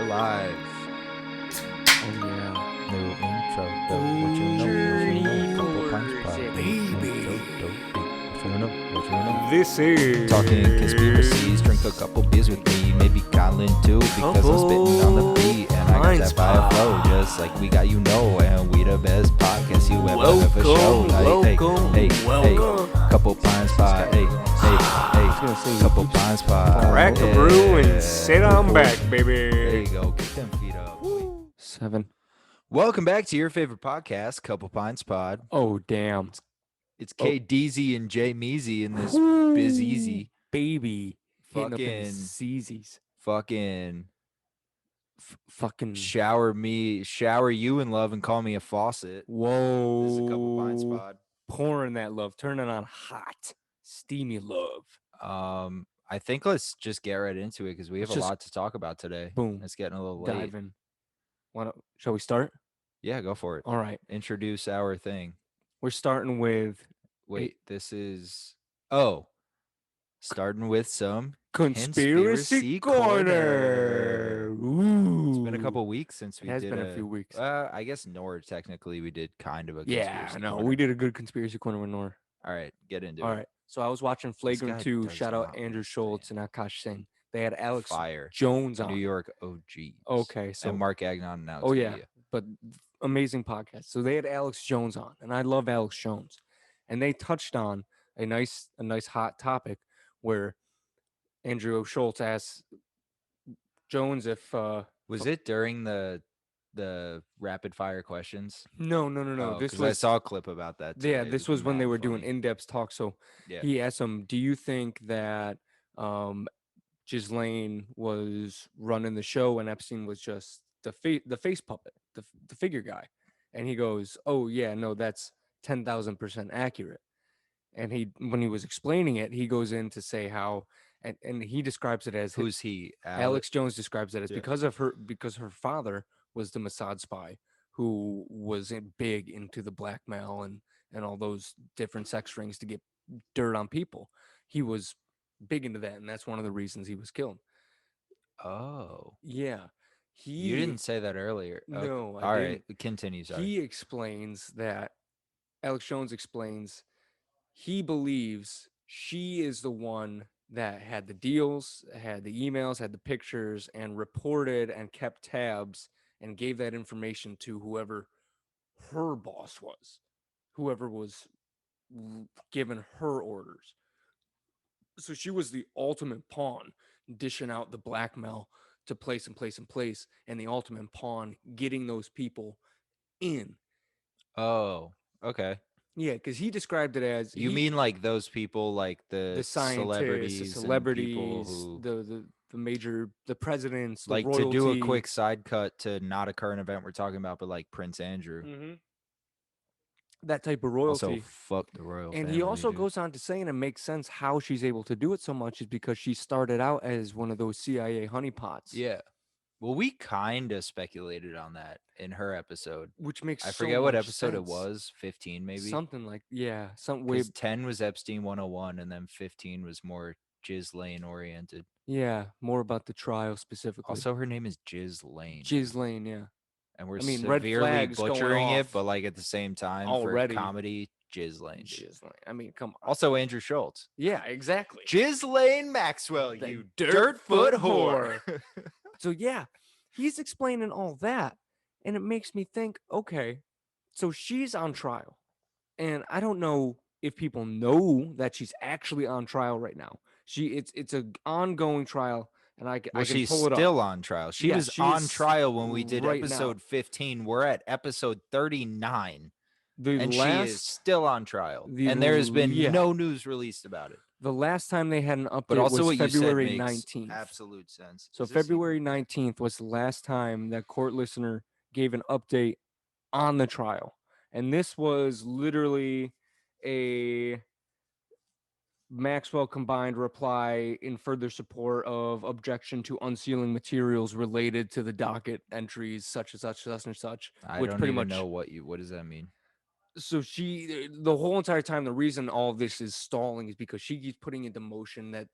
live. Oh yeah. New intro. What you know? Couple pints pop. What you know? This is Talking conspiracies. Drink a couple beers with me. Maybe Kollin too, because I'm spitting on the beat and I got that fire flow, just like we got and we the best podcast you ever show. Hey, couple pints pop. Hey. Couple pints pop. crack a brew and sit on back, baby. There you go. Kick them feet up. 7. Welcome back to your favorite podcast, Couple Pints Pod. Oh damn. It's K Deezy and J Meezy in this biz easy. Baby. Hitting up in Fucking C's. Fucking shower you in love and call me a faucet. Whoa. This is a Couple Pints Pod. Pouring that love, turning on hot, steamy love. I think let's just get right into it because we have a lot to talk about today. Boom. It's getting a little late. Dive in. Shall we start? Yeah, go for it. All right. Introduce our thing. We're starting with starting with some Conspiracy Corner. Ooh. It's been a couple weeks since we did. It has been a few weeks. I guess Nor technically we did kind of a conspiracy corner. We did a good Conspiracy Corner with Nor. All right, get into it. All right. So I was watching Flagrant 2. Shout out Andrew Schultz and Akash Singh. They had Alex Jones on. New York OG. Okay. So and Mark Agnon now. Oh, yeah. But amazing podcast. So they had Alex Jones on, and I love Alex Jones. And they touched on a nice hot topic where Andrew Schultz asked Jones if was it during the rapid fire questions? No. This was I saw a clip about that today. Yeah, this was when they were doing in-depth talk. So he asked him, "Do you think that Ghislaine was running the show and Epstein was just the face puppet, the figure guy?" And he goes, "Oh yeah, no, that's 10,000% accurate." And when he was explaining it, he goes in to say how, and he describes it as who's he? Alex Jones describes it as because her father was the Mossad spy who was big into the blackmail and all those different sex rings to get dirt on people. He was big into that, and that's one of the reasons he was killed. Oh. Yeah. You didn't say that earlier. No, All right, continue. Sorry. He explains that Alex Jones explains he believes she is the one that had the deals, had the emails, had the pictures, and reported and kept tabs and gave that information to whoever her boss was, whoever was given her orders. So she was the ultimate pawn, dishing out the blackmail to place, and the ultimate pawn getting those people in. Oh, okay. Yeah, because he described it as you mean like those people, like the scientists, celebrities, the presidents, the like royalty. To do a quick side cut to not a current event we're talking about, but like Prince Andrew. Mm-hmm. That type of royalty. Also, fuck the royal family. And he also goes on to say, and it makes sense how she's able to do it so much is because she started out as one of those CIA honeypots. Yeah. Well, we kind of speculated on that in her episode. Which makes I forget what episode sense. It was. 15 maybe? Something like, yeah. Because 10 was Epstein 101, and then 15 was more Ghislaine oriented. Yeah, more about the trial specifically. Also, her name is Ghislaine. Ghislaine, yeah. And we're severely butchering it, but like at the same time, already. For comedy, Ghislaine. I mean, come on. Also, Andrew Schultz. Yeah, exactly. Ghislaine Maxwell, you dirtfoot whore. So, yeah, he's explaining all that, and it makes me think, okay, so she's on trial, and I don't know if people know that she's actually on trial right now. It's an ongoing trial, and I can pull it up. She's still on trial. She was on trial when we did episode 15. We're at episode 39, and she is still on trial, and there has been no news released about it. The last time they had an update was February 19th. Absolute sense. So February 19th was the last time that Court Listener gave an update on the trial. And this was literally a Maxwell combined reply in further support of objection to unsealing materials related to the docket entries such and such and such. I don't even know what does that mean? So the whole entire time, the reason all this is stalling is because she keeps putting into motion that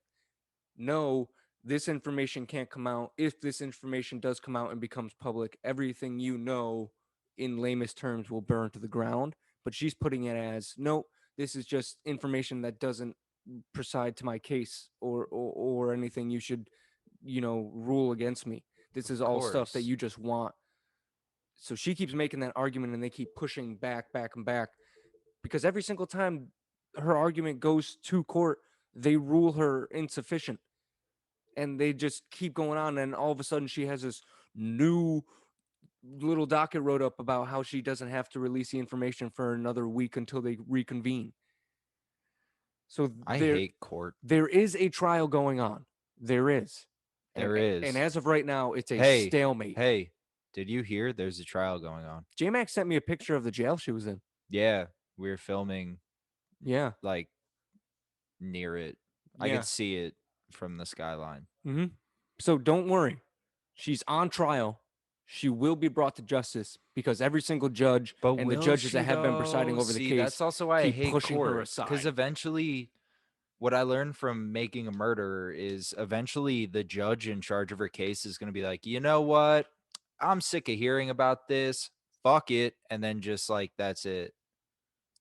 no, this information can't come out. If this information does come out and becomes public, everything you know in lamest terms will burn to the ground. But she's putting it as no, this is just information that doesn't preside to my case or anything you should, rule against me. This Of is all stuff that course. you just want. So she keeps making that argument and they keep pushing back and back because every single time her argument goes to court, they rule her insufficient and they just keep going on. And all of a sudden, she has this new little docket wrote up about how she doesn't have to release the information for another week until they reconvene. So I hate court. there is a trial going on. There is. There And is. as of right now, it's a Hey, stalemate. hey, did you hear there's a trial going on? JMac sent me a picture of the jail she was in. Yeah, we were filming Yeah. like near it. I Yeah. could see it from the skyline. Mm-hmm. So don't worry. She's on trial. She will be brought to justice because every single judge But and the will judges she that have been presiding though? over the See, case that's also why I keep hate pushing her court. aside. Because eventually, what I learned from Making a Murderer is eventually the judge in charge of her case is going to be like, you know what? I'm sick of hearing about this. Fuck it. And then just like, that's it.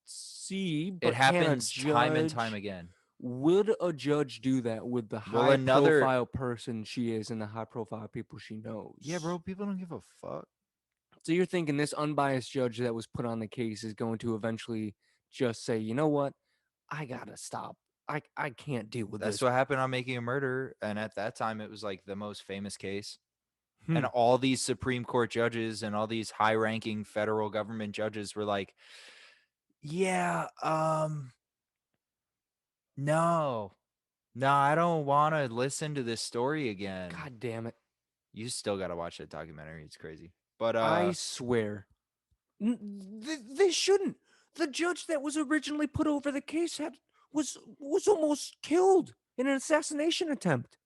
See, It but can a happens time and time judge? again. Would a judge do that with the Well, high profile person she is and the high profile people she knows? Yeah, bro, people don't give a fuck. So you're thinking this unbiased judge that was put on the case is going to eventually just say, you know what? I gotta stop. I can't deal with That's this. what happened on Making a Murderer. And at that time, it was like the most famous case. Hmm. And all these Supreme Court judges and all these high ranking federal government judges were like, yeah, no, I don't want to listen to this story again. God damn it. You still got to watch that documentary. It's crazy. But I swear. They shouldn't. The judge that was originally put over the case was almost killed in an assassination attempt.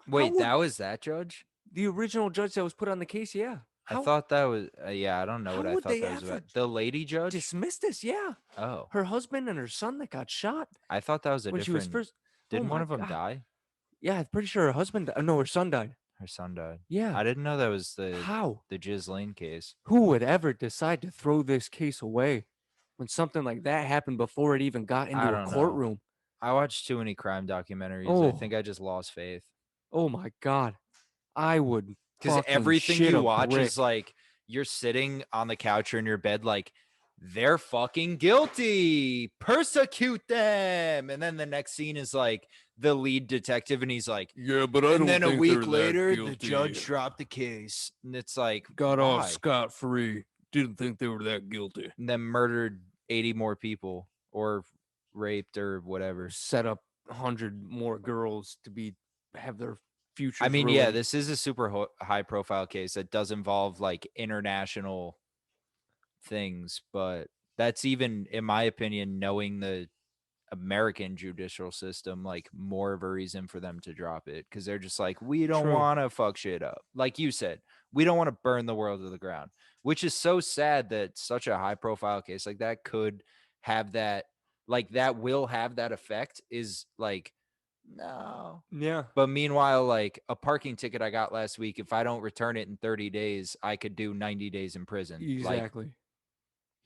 wait, that was that judge? The original judge that was put on the case, yeah. I thought that was, yeah, I don't know what I thought that was about. The lady judge? Dismiss this, yeah. Oh. Her husband and her son that got shot. I thought that was a when different. She was first. Didn't one of them die? Yeah, I'm pretty sure her husband. No, her son died. Her son died. Yeah. I didn't know that was the Ghislaine case. Who would ever decide to throw this case away when something like that happened before it even got into a courtroom? I watched too many crime documentaries. I think I just lost faith. Oh my God. I would. Because everything you watch is like you're sitting on the couch or in your bed like, they're fucking guilty. Persecute them. And then the next scene is like the lead detective and he's like, yeah, but I don't think And then a week later, the judge dropped the case. And it's like, got off scot-free. Didn't think they were that guilty. And then murdered 80 more people or raped or whatever. Set up 100 more girls to have their future. I mean, ruined. Yeah, this is a super high profile case that does involve like international things, but that's even, in my opinion, knowing the American judicial system, like more of a reason for them to drop it because they're just like, we don't want to fuck shit up. Like you said, we don't want to burn the world to the ground, which is so sad that such a high profile case like that could have that, like that will have that effect is like, no. Yeah. But meanwhile, like a parking ticket I got last week, if I don't return it in 30 days, I could do 90 days in prison. Exactly.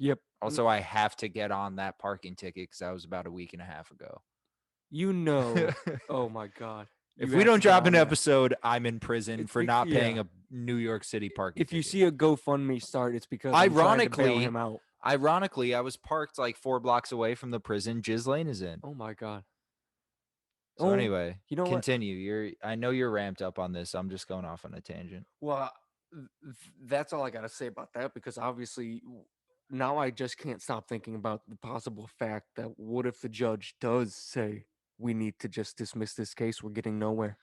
Yep. Also, I have to get on that parking ticket because that was about a week and a half ago. Oh my God. If we don't drop an episode, I'm in prison for not paying a New York City parking ticket. If you see a GoFundMe start, it's because ironically, I'm trying to bail him out. Ironically, I was parked like 4 blocks away from the prison Ghislaine is in. Oh my God. So anyway, continue. I know you're ramped up on this. I'm just going off on a tangent. Well, that's all I got to say about that because obviously now I just can't stop thinking about the possible fact that what if the judge does say we need to just dismiss this case? We're getting nowhere.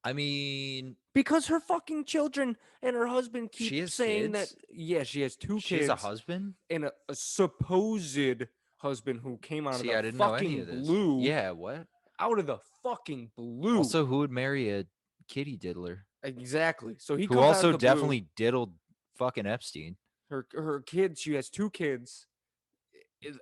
I mean, because her fucking children and her husband keep saying kids? that. Yeah, she has 2 kids. She has a husband and a supposed husband who came out of the fucking blue. Yeah, what? Out of the fucking blue. Also, who would marry a kitty diddler? Exactly. So he who comes also out of the definitely blue. diddled fucking Epstein. Her kids. She has 2 kids.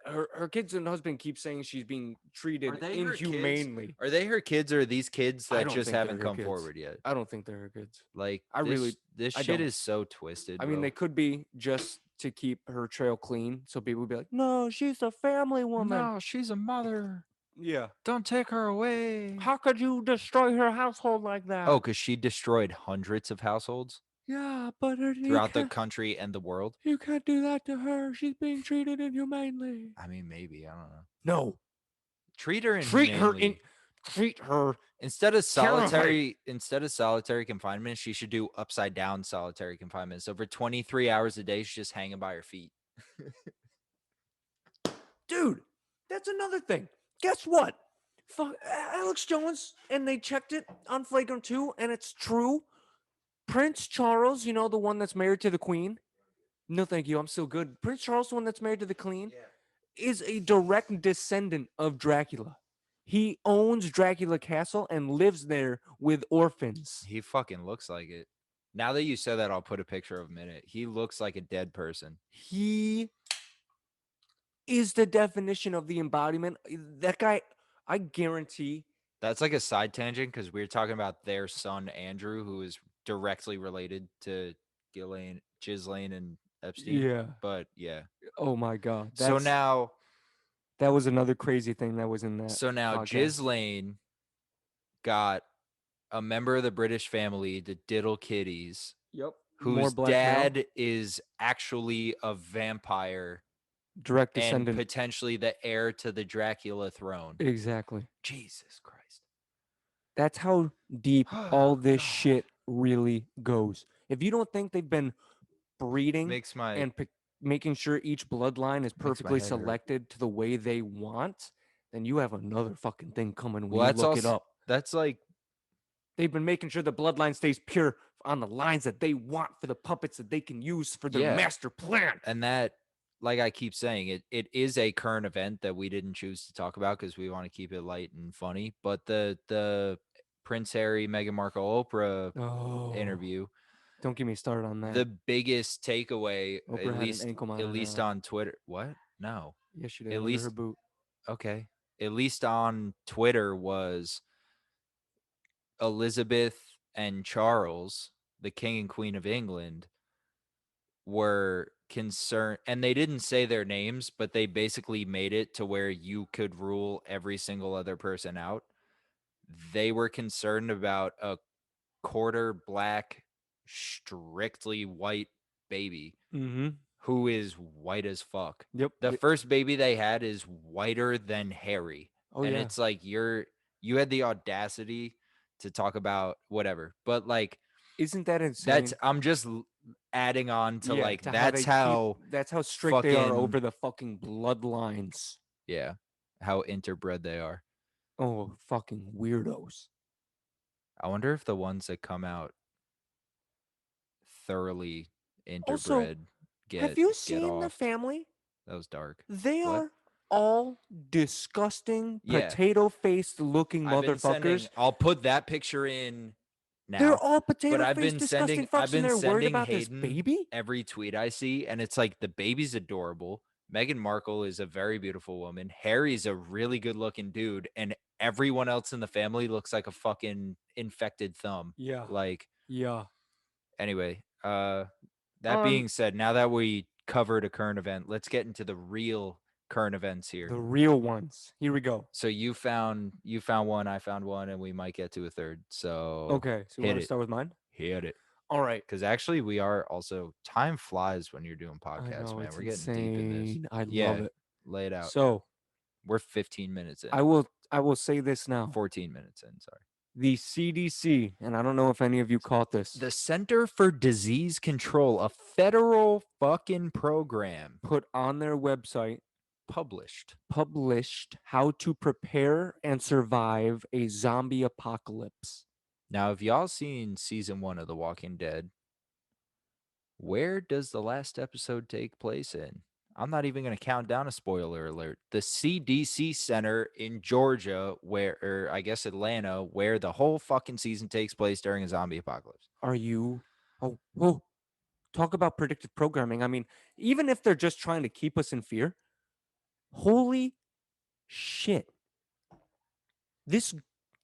her kids and husband keep saying she's being Are treated they her kids? inhumanely. Are they her kids, or are these kids I that don't just think they're haven't her come kids. forward yet? I don't think they're her kids. Like I really, this I shit don't. is so twisted, I mean, bro. they could be just to keep her trail clean, so people would be like, "No, she's a family woman." No, she's a mother. Yeah. Don't take her away. How could you destroy her household like that? Oh, because she destroyed hundreds of households Yeah, but throughout the country and the world. you can't do that to her. She's being treated inhumanely. I mean, maybe, I don't know. No, Treat her treat her in, inhumanely. treat her Instead of terribly. solitary confinement, she should do upside down solitary confinement. So for 23 hours a day, she's just hanging by her feet. Dude, that's another thing. Guess what? Fuck, Alex Jones, and they checked it on Flagrant 2, and it's true. Prince Charles, you know, the one that's married to the Queen. No, thank you. I'm still good. Prince Charles, the one that's married to the Queen, is a direct descendant of Dracula. He owns Dracula Castle and lives there with orphans. He fucking looks like it. Now that you said that, I'll put a picture of him in it. He looks like a dead person. He is the definition of the embodiment. That guy, I guarantee. That's like a side tangent because we were talking about their son Andrew, who is directly related to Ghislaine, and Epstein. Yeah. But yeah. Oh my God. So now, That was another crazy thing that was in that. podcast. Ghislaine got a member of the British family, the Diddle Kitties, Yep. whose dad is actually a vampire direct and descendant. potentially the heir to the Dracula throne. Exactly. Jesus Christ. That's how deep all this God. shit really goes. If you don't think they've been breeding Makes my and making sure each bloodline is my perfectly head hurt. selected to the way they want, then you have another fucking thing coming when well, you that's look it also up. that's like They've been making sure the bloodline stays pure on the lines that they want for the puppets that they can use for their Yeah. master plan. and that like I keep saying, it is a current event that we didn't choose to talk about because we want to keep it light and funny. But the Prince Harry, Meghan Markle, Oprah Oh, interview, don't get me started on that. the biggest takeaway, Oprah at had least an ankle monitor on. on Twitter. What? No. Yes, she did. At Under least her boot. okay. At least on Twitter was Elizabeth and Charles, the King and Queen of England, were concerned, and they didn't say their names, but they basically made it to where you could rule every single other person out. They were concerned about a quarter black, strictly white baby Mm-hmm. who is white as fuck. Yep. The first baby they had is whiter than Harry. Oh, and yeah. it's like you had the audacity to talk about whatever. But like Isn't that insane? I'm just adding on to like to that's how that's how strict they are fucking- over the fucking bloodlines. yeah, how interbred they are. Oh, fucking weirdos. I wonder if the ones that come out thoroughly interbred Also, get have you get seen the off. family? That was dark. They What? are all disgusting, Yeah. potato-faced looking I've been sending- motherfuckers. I'll put that picture in now. They're all but potato-faced, I've been disgusting sending fucks, I've been and they're worried sending about this Hayden baby. every tweet I see, and it's like the baby's adorable. Meghan Markle is a very beautiful woman. Harry's a really good looking dude, and everyone else in the family looks like a fucking infected thumb. Yeah. Like Yeah. anyway, that being said, now that we covered a current event, let's get into the real current events here. The real ones. Here we go. So you found one, I found one, and we might get to a third. So Okay. So you want to start with mine? Hit it. All right. Because actually, we are also time flies when you're doing podcasts, I know, man. it's We're getting deep in this. insane. I Yeah. love it. Lay it out. So We're 15 minutes in. I will say this now. 14 minutes in. Sorry. The CDC, and I don't know if any of you caught this, The Center for Disease Control, a federal fucking program, put on their website published how to prepare and survive a zombie apocalypse. Now, if y'all seen season 1 of The Walking Dead, where does the last episode take place in? I'm not even going to count down a spoiler alert. The CDC Center in Georgia, or I guess Atlanta, where the whole fucking season takes place during a zombie apocalypse. Are you? Oh, talk about predictive programming. I mean, even if they're just trying to keep us in fear, Holy shit. This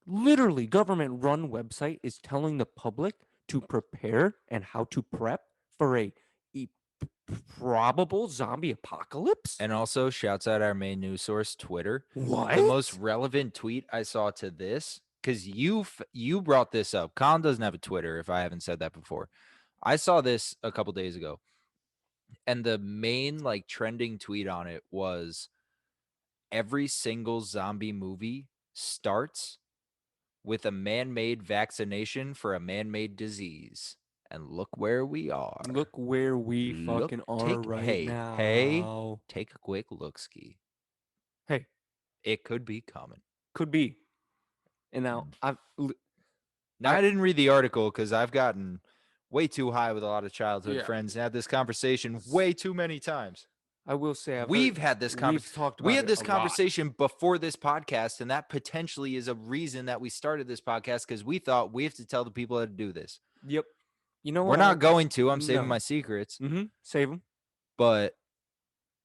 literally government run website is telling the public to prepare and how to prep for a probable zombie apocalypse. And also, shouts out our main news source, Twitter. What? The most relevant tweet I saw to this, because you brought this up. Colin doesn't have a Twitter, if I haven't said that before. I saw this a couple days ago, and the main like trending tweet on it was every single zombie movie starts with a man-made vaccination for a man-made disease. And look where we are. Look where we fucking are right now. Hey, take a quick look ski. Hey, it could be coming. Could be. And now I I didn't read the article because I've gotten way too high with a lot of childhood friends and had this conversation way too many times. I will say we've had this conversation. We had this conversation lot. before this podcast, and that potentially is a reason that we started this podcast because we thought we have to tell the people how to do this. Yep. You know what? We're not going to. I'm saving my secrets. Save them. But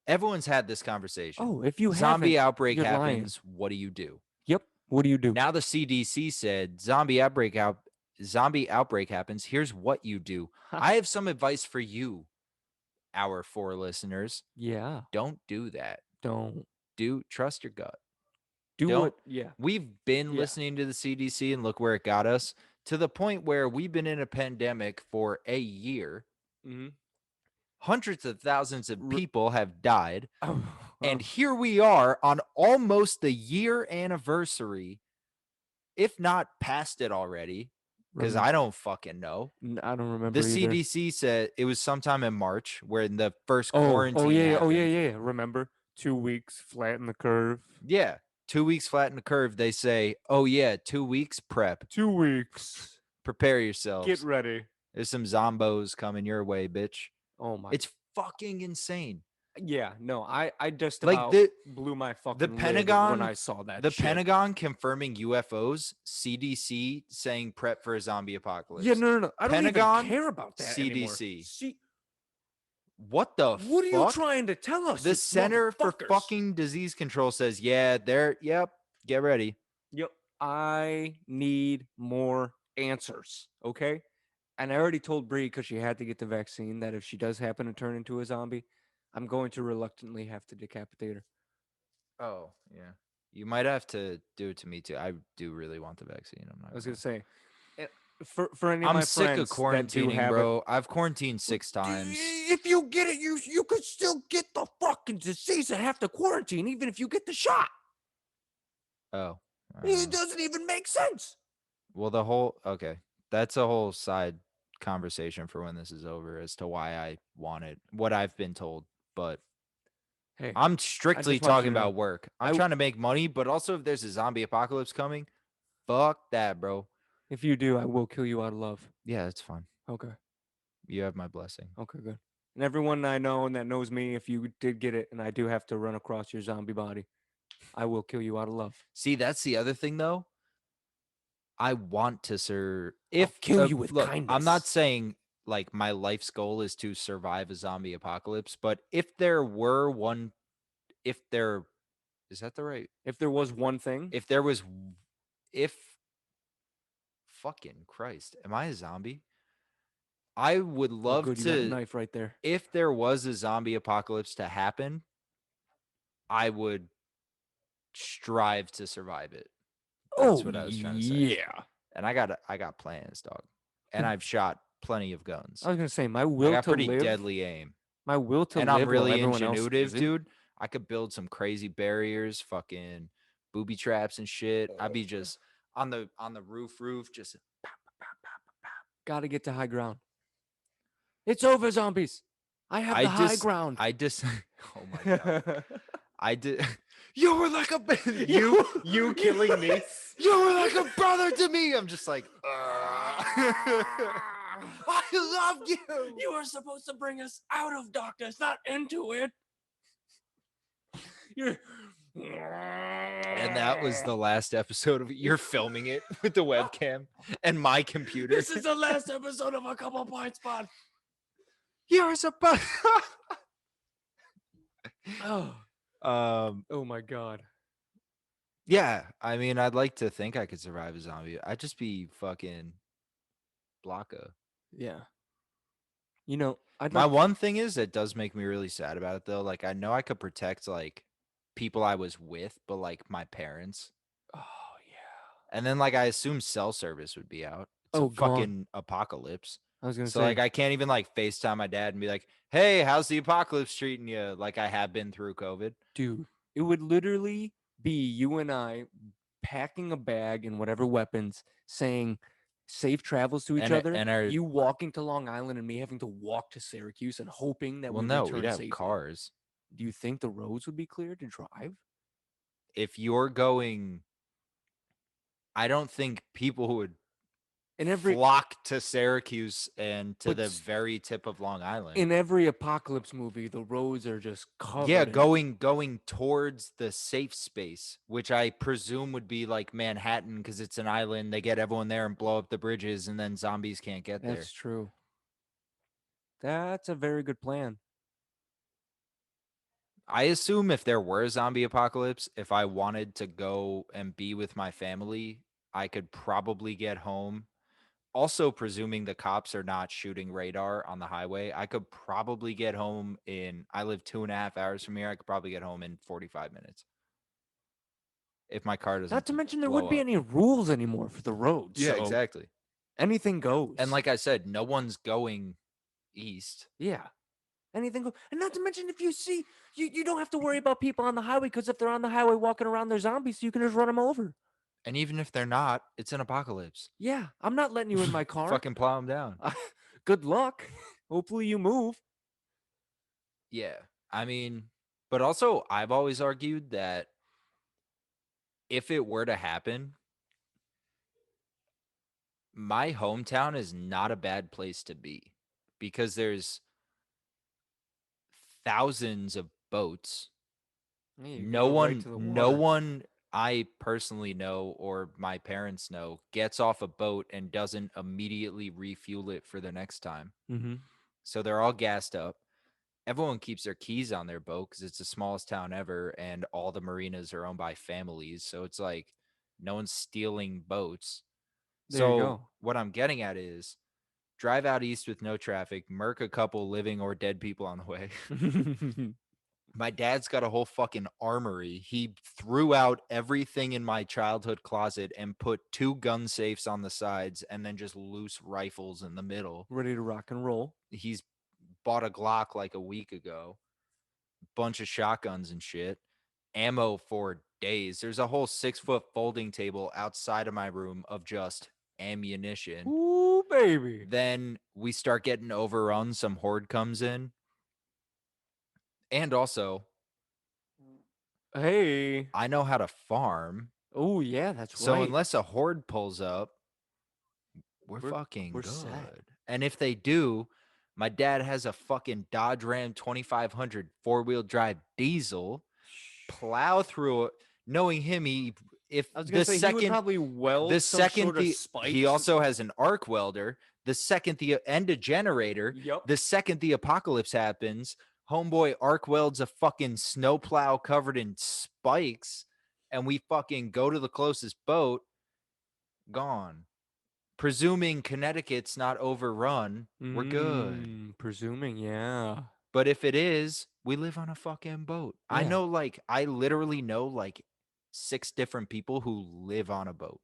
everyone's had this conversation. Oh, if you zombie outbreak happens, what do you do? Yep. What do you do? Now the CDC said zombie outbreak happens. Here's what you do. I have some advice for you, our 4 listeners. Yeah. Don't do that. Trust your gut. We've been listening to the CDC and look where it got us to the point where we've been in a pandemic for a year. Mm-hmm. Hundreds of thousands of people have died. And here we are on almost the year anniversary, if not past it already, because I don't fucking know. I don't remember. The CDC said it was sometime in March when the first quarantine happened. Oh, yeah. Remember? 2 weeks, flatten the curve. Yeah. 2 weeks, flatten the curve. They say, oh, yeah, 2 weeks, prep. 2 weeks. Prepare yourselves. Get ready. There's some zombos coming your way, bitch. Oh, my. It's fucking insane. Yeah, no, I just about blew my fucking the Pentagon lid when I saw that. The Pentagon confirming UFOs, CDC saying prep for a zombie apocalypse. Yeah, no. I don't Pentagon, even care about that CDC. What the fuck? What are you trying to tell us? The Center for Fucking Disease Control says, get ready. Yep. I need more answers, okay? And I already told Bree, because she had to get the vaccine, that if she does happen to turn into a zombie, I'm going to reluctantly have to decapitate her. Oh, yeah. You might have to do it to me, too. I do really want the vaccine. I was going to say, for any of my friends, I'm sick of quarantining, bro. I've quarantined 6 times. If you get it, you could still get the fucking disease and have to quarantine, even if you get the shot. Oh. It doesn't even make sense. Well, okay. That's a whole side conversation for when this is over as to why I want it, what I've been told. But hey, I'm strictly talking about work. I'm trying to make money, but also if there's a zombie apocalypse coming, fuck that, bro. If you do, I will kill you out of love. Yeah, that's fine. Okay. You have my blessing. Okay, good. And everyone I know and that knows me, if you did get it and I do have to run across your zombie body, I will kill you out of love. See, that's the other thing, though. I want to serve. I'll kill you with kindness. I'm not saying like my life's goal is to survive a zombie apocalypse, but if there were one, is that the right? If there was one thing, fucking Christ, am I a zombie? I would love to. You got a knife right there. If there was a zombie apocalypse to happen, I would strive to survive it. That's what I was trying to say. Yeah. And I got plans, dog. And I've shot plenty of guns. I was gonna say my will to live. Pretty deadly aim. My will to live. And I'm really ingenuitive, dude. I could build some crazy barriers, fucking booby traps and shit. I'd be just on the roof, just. Gotta get to high ground. It's over, zombies. I have the high ground. Oh my god. I did. You were like you killing me. You were like a brother to me. I'm just like, I love you. You were supposed to bring us out of darkness, not into it. And that was the last episode of it. You're filming it with the webcam and my computer. This is the last episode of A Couple Pints Pod. You're supposed. Oh. um, Oh my god. yeah, I mean, I'd like to think I could survive a zombie. I'd just be fucking Blanca. Yeah. You know, I'd My like to. one thing is that does make me really sad about it though. Like I know I could protect like people I was with, but like my parents. Oh yeah. And then like I assume cell service would be out. It's a Oh, gone. fucking apocalypse. I was gonna So like say, I can't even like FaceTime my dad and be like, "Hey, how's the apocalypse treating you?" Like I have been through COVID. dude, it would literally be you and I packing a bag and whatever weapons, saying safe travels to each And other. and our You walking to Long Island and me having to walk to Syracuse and hoping that well we no, we'd return have safely. cars. Do you think the roads would be clear to drive? If you're going I don't think people would In every flock to Syracuse and to but the very tip of Long Island. in every apocalypse movie, the roads are just Yeah, covered in. going towards the safe space, which I presume would be like Manhattan because it's an island. They get everyone there and blow up the bridges, and then zombies can't get there. That's true. That's a very good plan. I assume if there were a zombie apocalypse, if I wanted to go and be with my family, I could probably get home. Also, presuming the cops are not shooting radar on the highway, I could probably get home in. I live 2.5 hours from here. I could probably get home in 45 minutes if my car Not doesn't to mention there blow wouldn't be up. any rules anymore for the roads, Yeah, so exactly. anything And goes. like I said, no one's going east. Yeah. Anything goes. And not to mention if you see you don't have to worry about people on the highway because if they're on the highway walking around they're zombies, you can just run them over. And even if they're not, it's an apocalypse. Yeah, I'm not letting you in my car. Fucking plow them down. Good luck. Hopefully you move. Yeah. I mean, but also, I've always argued that if it were to happen, my hometown is not a bad place to be because there's thousands of boats. Yeah, you No go right one, to the no water. one I personally know or my parents know gets off a boat and doesn't immediately refuel it for the next time. Mm-hmm. So they're all gassed up. Everyone keeps their keys on their boat because it's the smallest town ever, and all the marinas are owned by families. So it's like no one's stealing boats. There you So go. what I'm getting at is drive out east with no traffic, murk a couple living or dead people on the way. My dad's got a whole fucking armory. He threw out everything in my childhood closet and put two gun safes on the sides and then just loose rifles in the middle. Ready to rock and roll. He's bought a Glock like a week ago, bunch of shotguns and shit, ammo for days. There's a whole 6 foot folding table outside of my room of just ammunition. Ooh, baby. Then we start getting overrun. Some horde comes in. And also, Hey. I know how to farm. Oh yeah, that's So right. unless a horde pulls up, we're We're fucking we're set. good. And if they do, my dad has a fucking Dodge Ram 2500 four-wheel drive diesel. Plow through it, knowing him, he if I was gonna say he would probably weld some sort of he spikes. also has an arc welder. The second the end a generator, Yep. the second the apocalypse happens, homeboy arc welds a fucking snowplow covered in spikes, and we fucking go to the closest boat. Gone. Presuming Connecticut's not overrun, we're good. Presuming, yeah. But if it is, we live on a fucking boat. Yeah. I literally know like 6 different people who live on a boat.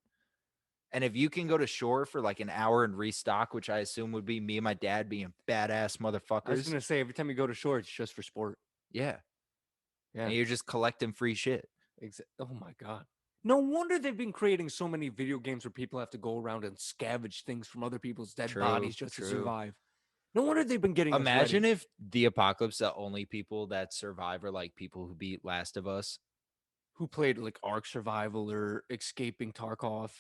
And if you can go to shore for like an hour and restock, which I assume would be me and my dad being badass I was motherfuckers, gonna say every time you go to shore, it's just for sport. yeah. Yeah. And you're just collecting free shit. Oh my god. No wonder they've been creating so many video games where people have to go around and scavenge things from other people's dead True, bodies just to true. survive. No wonder they've been getting us Imagine ready. if the apocalypse, the only people that survive are like people who beat Last of Us. Who played like Ark Survival or Escaping Tarkov?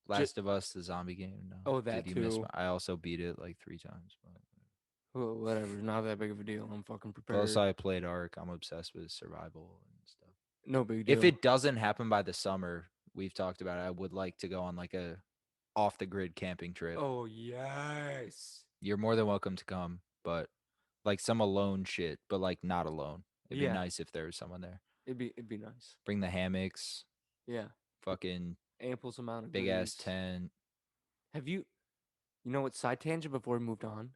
Last of Us, the zombie game. No. Oh, that Did you miss? too. I also beat it like 3 times. Well, whatever. Not that big of a deal. I'm fucking Plus, prepared. I played Ark. I'm obsessed with survival and stuff. No big If deal. it doesn't happen by the summer, we've talked about it. I would like to go on like a off the grid camping trip. Oh yes. You're more than welcome to come, but like some alone shit, but like not alone. It'd be Yeah. nice if there was someone there. It'd be nice. Bring the hammocks, Yeah. fucking Ample amount of big ass grease. tent. Have you know what, side tangent before we moved on?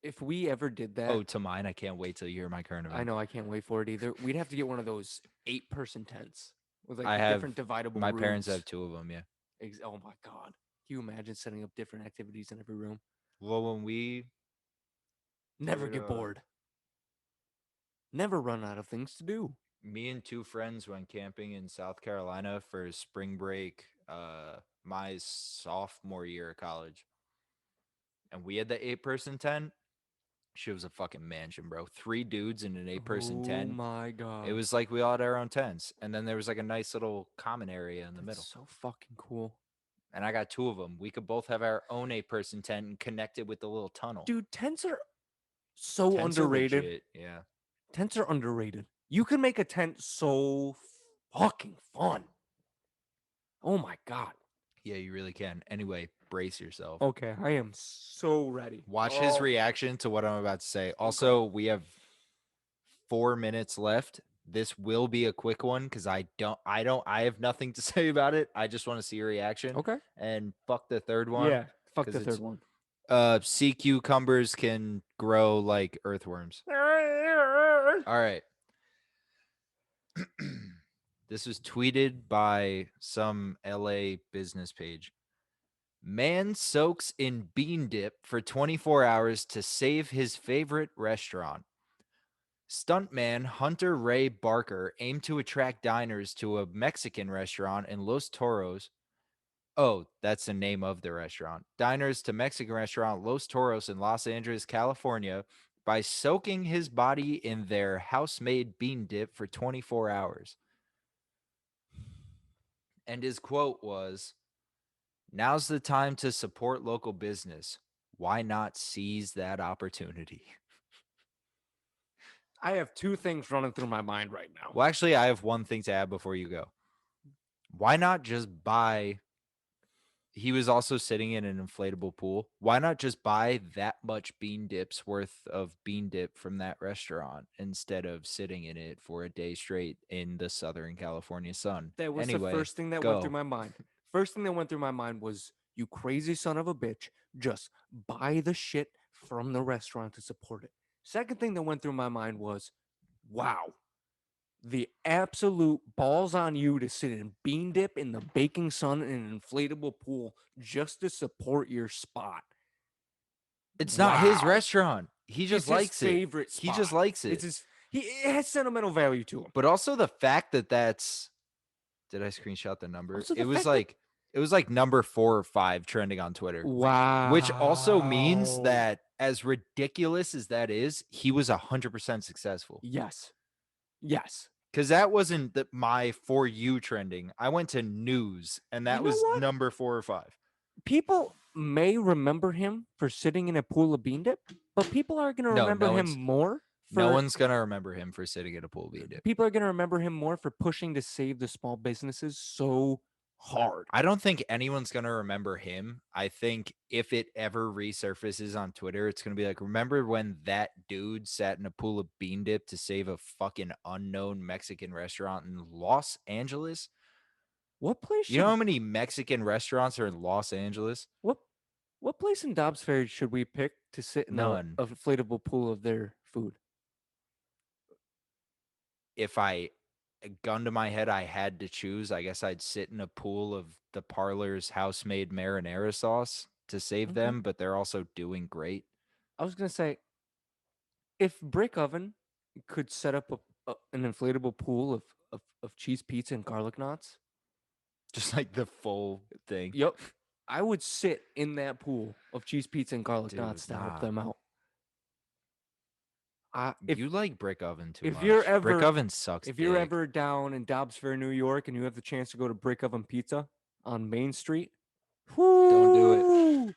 If we ever did that, Oh, to mine. I can't wait till you hear my current I event. know I can't wait for it either. We'd have to get one of those 8-person tents with like I the have different dividable my parents rooms. have 2 of them. Yeah. Oh my god. Can you imagine setting up different activities in every room? Well, when we Never did, get bored. Never run out of things to do. me and 2 friends went camping in South Carolina for spring break, my sophomore year of college, and we had the 8-person tent. She was a fucking mansion, bro. 3 dudes in an 8-person Oh tent. my It god. was like we all had our own tents, and then there was like a nice little common area in the That's middle. so fucking cool. And I got 2 of them. We could both have our own 8-person tent and connect it with the little tunnel. Dude, tents are so Tents are underrated. legit, yeah. Tents are underrated. You can make a tent so fucking fun. Oh my god. Yeah, you really can. Anyway, brace yourself. Okay, I am so ready. Watch his reaction to what I'm about to say. Also, we have 4 minutes left. This will be a quick one because I have nothing to say about it. I just want to see your reaction. Okay. And fuck the third one. Yeah, fuck 'cause the it's- third one. Sea cucumbers can grow like earthworms. All right. This was tweeted by some LA business page. Man soaks in bean dip for 24 hours to save his favorite restaurant. Stuntman Hunter Ray Barker aimed to attract diners to a Mexican restaurant in Los Toros. Oh, that's the name of the restaurant. Diners to Mexican restaurant Los Toros in Los Angeles, California, by soaking his body in their house-made bean dip for 24 hours. And his quote was, "Now's the time to support local business. Why not seize that opportunity?" I have 2 things running through my mind right now. Well, actually, I have one thing to add before you go. Why not just buy? He was also sitting in an inflatable pool. Why not just buy that much bean dips worth of bean dip from that restaurant instead of sitting in it for a day straight in the Southern California sun? That was the Anyway, first thing that went through my mind. First thing that went through my mind was, you crazy son of a bitch, just buy the shit from the restaurant to support it. Second thing that went through my mind was, wow, the absolute balls on you to sit in bean dip in the baking sun in an inflatable pool just to support your spot. It's not his Wow. restaurant. He just It's likes his it. favorite He spot. just likes it. It has sentimental value to him. But also the fact that that's. Did I screenshot the number? Also the It was fact that- like it was like number 4 or 5 trending on Twitter. Wow. Which also means that as ridiculous as that is, he was 100% successful. Yes. Yes. Because that wasn't my For You trending. I went to news, and that You know was what? number 4 or 5. People may remember him for sitting in a pool of bean dip, but people are going to No, remember no him one's- more for No one's going to remember him for sitting at a pool bean dip. people are going to remember him more for pushing to save the small businesses so hard. I don't think anyone's going to remember him. I think if it ever resurfaces on Twitter, it's going to be like, remember when that dude sat in a pool of bean dip to save a fucking unknown Mexican restaurant in Los Angeles? What place You know how many Mexican restaurants are in Los Angeles? what place in Dobbs Ferry should we pick to sit in None. a inflatable pool of their food? If I, a gun to my head, I had to choose, I guess I'd sit in a pool of the Parlor's house-made marinara sauce to save Okay. them, but they're also doing great. I was going to say, if Brick Oven could set up an inflatable pool of cheese pizza and garlic knots, Just like the full thing. yep, I would sit in that pool of cheese pizza and garlic Dude, knots to help nah. them out. If You like Brick Oven too if much. you're Brick ever- Oven sucks. if you're dick. ever down in Dobbs Ferry, New York, and you have the chance to go to Brick Oven Pizza on Main Street, Don't do it. whoo,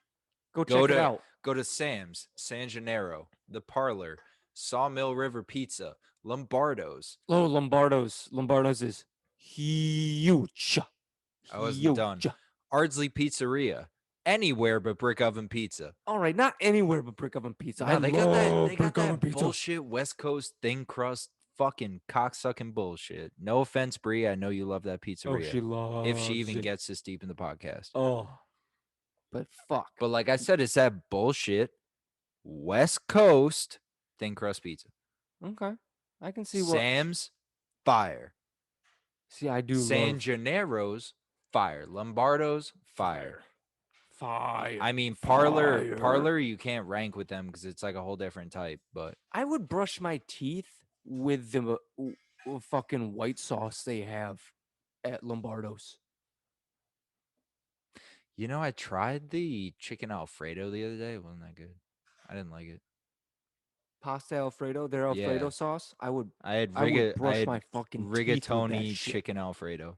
Go check it out. Go to Sam's, San Gennaro, The Parlor, Sawmill River Pizza, Lombardo's. Oh, Lombardo's is huge. I wasn't done. Huge. Ardsley Pizzeria. Anywhere but Brick Oven Pizza. All right, not anywhere but Brick Oven Pizza. Nah, I they love got that Brick Oven Pizza. bullshit West Coast thin crust fucking cocksucking bullshit. No offense, Brie. I know you love that Oh, pizzeria. she loves If she even it. gets this deep in the podcast. Oh, but fuck. But like I said, it's that bullshit West Coast thin crust pizza. Okay, I can see what. Sam's, fire. See, I do San love Gennaro's, fire. Lombardo's, fire. fire. I mean, Fire. parlor, you can't rank with them because it's like a whole different type. But I would brush my teeth with the fucking white sauce they have at Lombardo's. you know, I tried the chicken Alfredo the other day. It wasn't that good. I didn't like it. Pasta Alfredo, their Alfredo Yeah, sauce. I I would had brush my fucking teeth with that rigatoni shit. chicken Alfredo,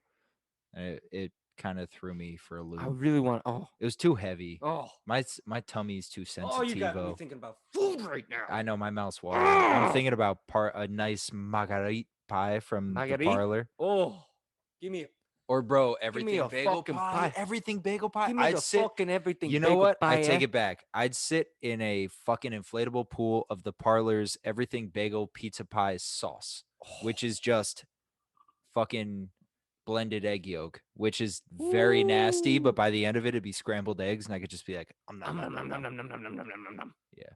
and it kind of threw me for a loop. I really want. Oh, It was too heavy. oh, My tummy's too oh! You got me sensitivo. thinking about food right now. I know my mouth's watering. I'm Oh, thinking about a nice marguerite pie from the Marguerite? parlor. Oh, give me Or bro, a everything bagel fucking pie, pie. everything bagel pie. Give me I'd the sit. fucking everything. You know bagel what? pie, I take eh? it back. I'd sit in a fucking inflatable pool of the parlor's everything bagel pizza pie sauce, which is just fucking blended egg yolk, which is very nasty. But Ooh. by the end of it, it'd be scrambled eggs, and I could just be like, Nom, nom, nom, nom, nom, nom, nom, nom, nom, nom, nom. yeah.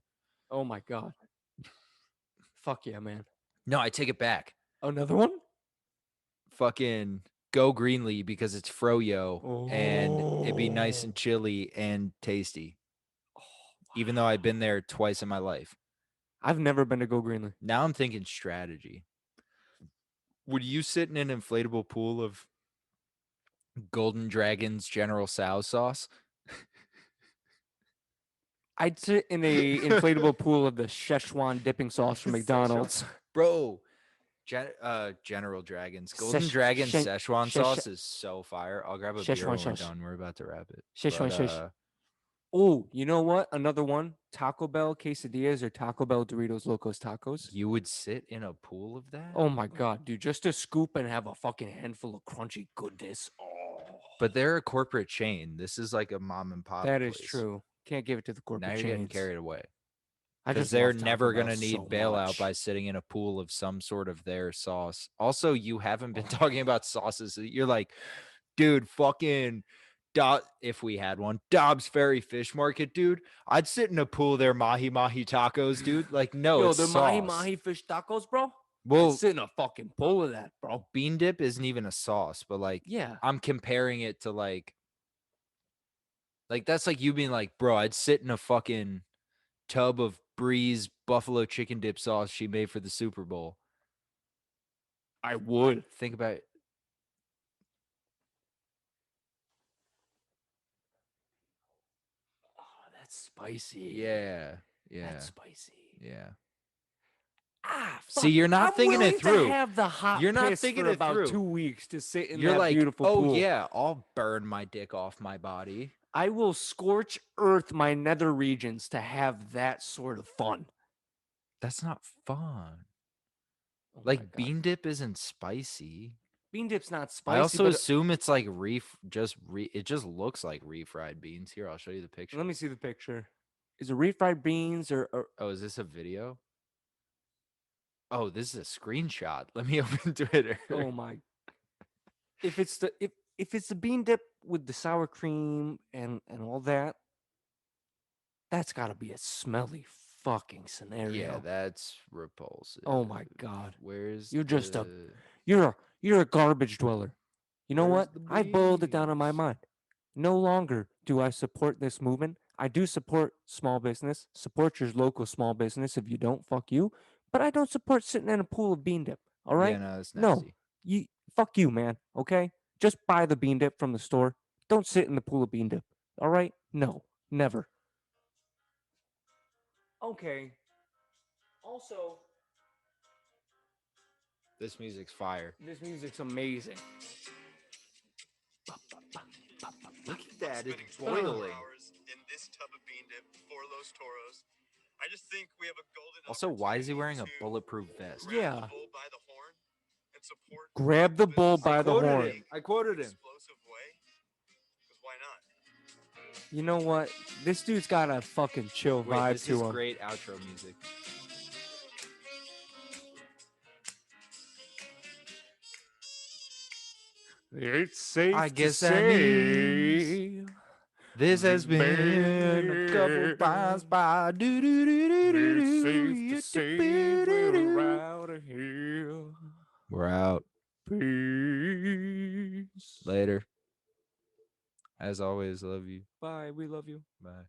Oh my god. Fuck yeah, man. No, I take it back. Another one? Fucking go Greenlee because it's froyo and it'd be nice Oh. and chilly and tasty. Oh, Even though I've been there twice in my life. I've never been to Go Greenlee. Now I'm thinking strategy. Would you sit in an inflatable pool of Golden Dragon's General Tso's sauce? I'd sit in a inflatable pool of the Szechuan dipping sauce from McDonald's. Bro, General Dragon's Golden Dragon's Szechuan sauce is so fire. I'll grab a beer when we're done. We're about to wrap it. Szechuan. Oh, you know what? Another one. Taco Bell quesadillas or Taco Bell Doritos Locos Tacos. You would sit in a pool of that? Oh my god, dude. Just a scoop and have a fucking handful of crunchy goodness. Oh. But they're a corporate chain. This is like a mom and pop. That is place. true. Can't give it to the corporate Now you're chains. getting carried away. I Because just they're love Taco never Bell going to need so bailout much. by sitting in a pool of some sort of their sauce. Also, you haven't been talking about sauces. You're like, dude, fucking if we had one, Dobbs Ferry Fish Market, dude. I'd sit in a pool of their mahi mahi tacos, dude. Like, no, Yo, it's the sauce. mahi mahi fish tacos, bro. Well, I'd sit in a fucking pool of that, bro. Bean dip isn't even a sauce, but like, Yeah. I'm comparing it to like that's like you being like, bro, I'd sit in a fucking tub of Bree's buffalo chicken dip sauce she made for the Super Bowl. I would. Think about it. Oh, that's spicy. Yeah. That's spicy. Yeah. Ah, See, you're not I'm thinking it willing through. To have the hot You're not piss thinking for it about through. 2 weeks to sit in You're that like, beautiful oh pool. yeah, I'll burn my dick off my body. I will scorch earth my nether regions to have that sort of fun. That's not fun. Oh like bean dip isn't spicy. Bean dip's not spicy. I also assume it's like it just looks like refried beans. Here, I'll show you the picture. Let me see the picture. Is it refried beans or oh, is this a video? Oh, this is a screenshot. Let me open Twitter. Oh my. If it's the bean dip with the sour cream and all that, that's got to be a smelly fucking scenario. Yeah, that's repulsive. Oh my god. Where's you're just you're a garbage dweller. You know what? I boiled it down in my mind. No longer do I support this movement. I do support small business. Support your local small business. If you don't, fuck you. But I don't support sitting in a pool of bean dip. All right? Yeah, no, that's nasty. No, fuck you, man. Okay? Just buy the bean dip from the store. Don't sit in the pool of bean dip. All right? No, never. Okay. Also, this music's fire. This music's amazing. Look at that, it's boiling. In this tub of bean dip for Los Toros. I just think we have a golden. Also, why is he wearing a bulletproof vest? Yeah. Grab the bull by the horn. I quoted him. Explosive way. Because why not? You know what? This dude's got a fucking chill vibe this to is him. Great outro music. It's safe I to guess that means say this has been a couple miles by. Do do do do do it's safe to do. say we're out of here. We're out. Peace. Later. As always, love you. Bye. We love you. Bye.